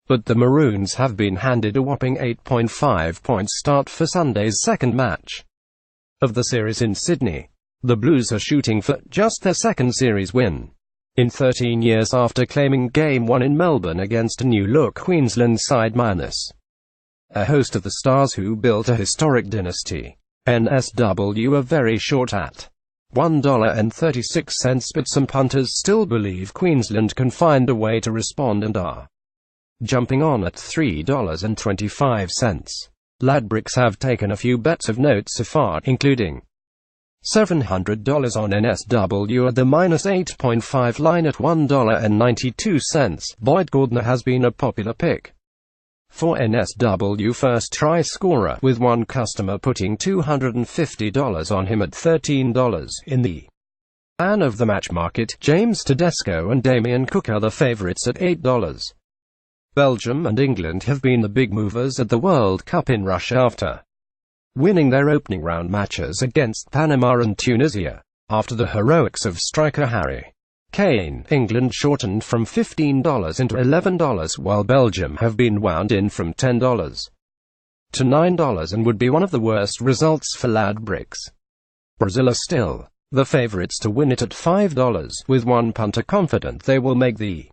but the Maroons have been handed a whopping 8.5-point start for Sunday's second match of the series in Sydney. The Blues are shooting for just their second series win in 13 years after claiming Game 1 in Melbourne against a new-look Queensland side minus a host of the Stars who built a historic dynasty. NSW are very short at $1.36, but some punters still believe Queensland can find a way to respond and are jumping on at $3.25. Ladbrokes have taken a few bets of note so far, including $700 on NSW at the minus 8.5 line at $1.92. Boyd Gardner has been a popular pick for NSW first try scorer, with one customer putting $250 on him at $13. In the man of the match market, James Tedesco and Damien Cook are the favourites at $8. Belgium and England have been the big movers at the World Cup in Russia after winning their opening round matches against Panama and Tunisia. After the heroics of striker Harry Kane, England shortened from $15 into $11, while Belgium have been wound in from $10 to $9 and would be one of the worst results for Ladbrokes. Brazil are still the favourites to win it at $5, with one punter confident they will make the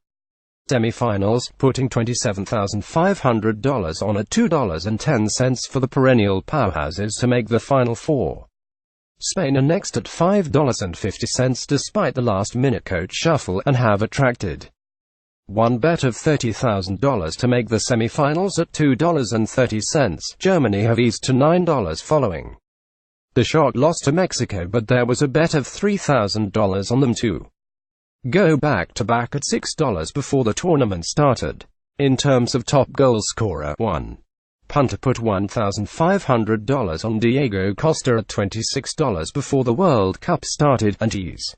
semi-finals, putting $27,500 on at $2.10 for the perennial powerhouses to make the Final Four. Spain are next at $5.50 despite the last-minute coach shuffle, and have attracted one bet of $30,000 to make the semi-finals at $2.30. Germany have eased to $9 following the shock loss to Mexico, but there was a bet of $3,000 on them to go back-to-back at $6 before the tournament started. In terms of top goal scorer, one punter put $1,500 on Diego Costa at $26 before the World Cup started, and he's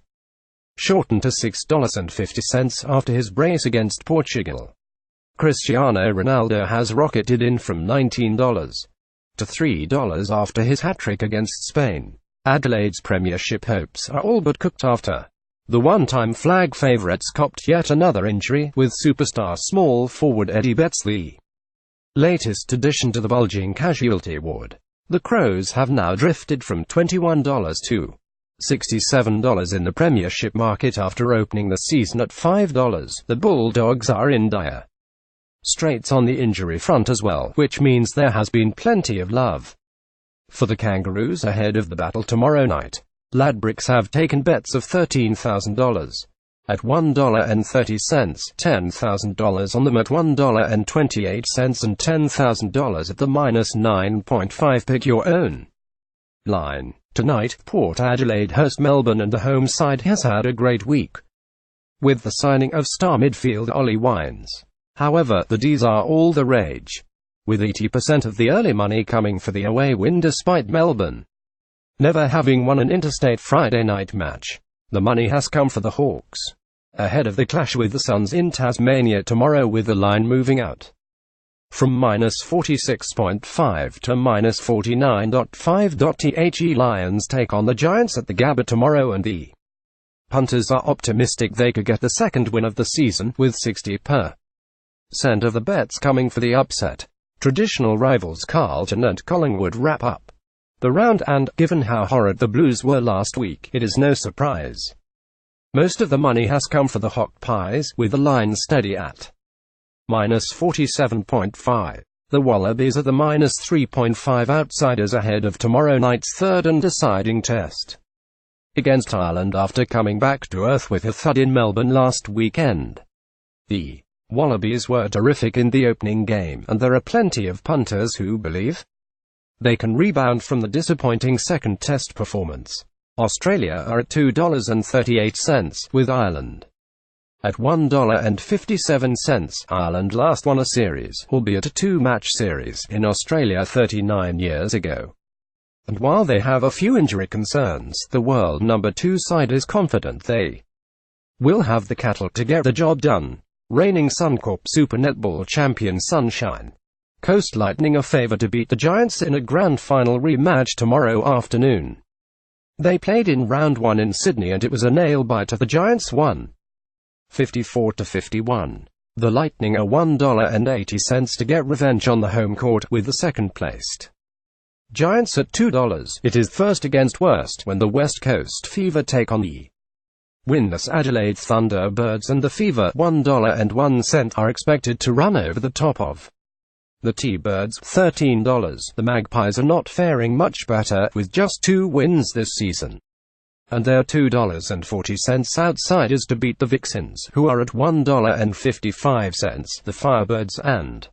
shortened to $6.50 after his brace against Portugal. Cristiano Ronaldo has rocketed in from $19 to $3 after his hat-trick against Spain. Adelaide's Premiership hopes are all but cooked after the one-time flag favourites copped yet another injury, with superstar small forward Eddie Betts the latest addition to the bulging casualty ward. The Crows have now drifted from $21 to $67 in the Premiership market after opening the season at $5. The Bulldogs are in dire straits on the injury front as well, which means there has been plenty of love for the Kangaroos ahead of the battle tomorrow night. Ladbrokes have taken bets of $13,000 at $1.30, $10,000 on them at $1.28, and $10,000 at the minus 9.5. Pick your own line. Tonight, Port Adelaide host Melbourne, and the home side has had a great week with the signing of star midfielder Ollie Wines. However, the D's are all the rage, with 80% of the early money coming for the away win despite Melbourne never having won an interstate Friday night match. The money has come for the Hawks ahead of the clash with the Suns in Tasmania tomorrow, with the line moving out from minus 46.5 to minus 49.5. The Lions take on the Giants at the Gabba tomorrow, and the punters are optimistic they could get the second win of the season, with 60% of the bets coming for the upset. Traditional rivals Carlton and Collingwood wrap up the round, and, given how horrid the Blues were last week, it is no surprise most of the money has come for the Hawk Pies, with the line steady at minus 47.5. The Wallabies are the minus 3.5 outsiders ahead of tomorrow night's third and deciding test against Ireland after coming back to earth with a thud in Melbourne last weekend. The Wallabies were terrific in the opening game, and there are plenty of punters who believe they can rebound from the disappointing second test performance. Australia are at $2.38, with Ireland at $1.57. Ireland last won a series, albeit a two-match series, in Australia 39 years ago. And while they have a few injury concerns, the world number 2 side is confident they will have the cattle to get the job done. Reigning Suncorp Super Netball champion Sunshine Coast Lightning are favoured to beat the Giants in a grand final rematch tomorrow afternoon. They played in round 1 in Sydney and it was a nail-biter. The Giants won 54-51. The Lightning are $1.80 to get revenge on the home court with the second-placed Giants at $2. It is first against worst when the West Coast Fever take on the winless Adelaide Thunderbirds, and the Fever, $1.01, are expected to run over the top of the T-Birds, $13. The Magpies are not faring much better, with just 2 wins this season, and they're $2.40 outsiders to beat the Vixens, who are at $1.55. The Firebirds and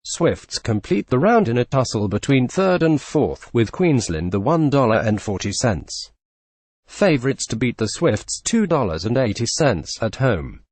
Swifts complete the round in a tussle between 3rd and 4th, with Queensland the $1.40 favorites to beat the Swifts, $2.80 at home.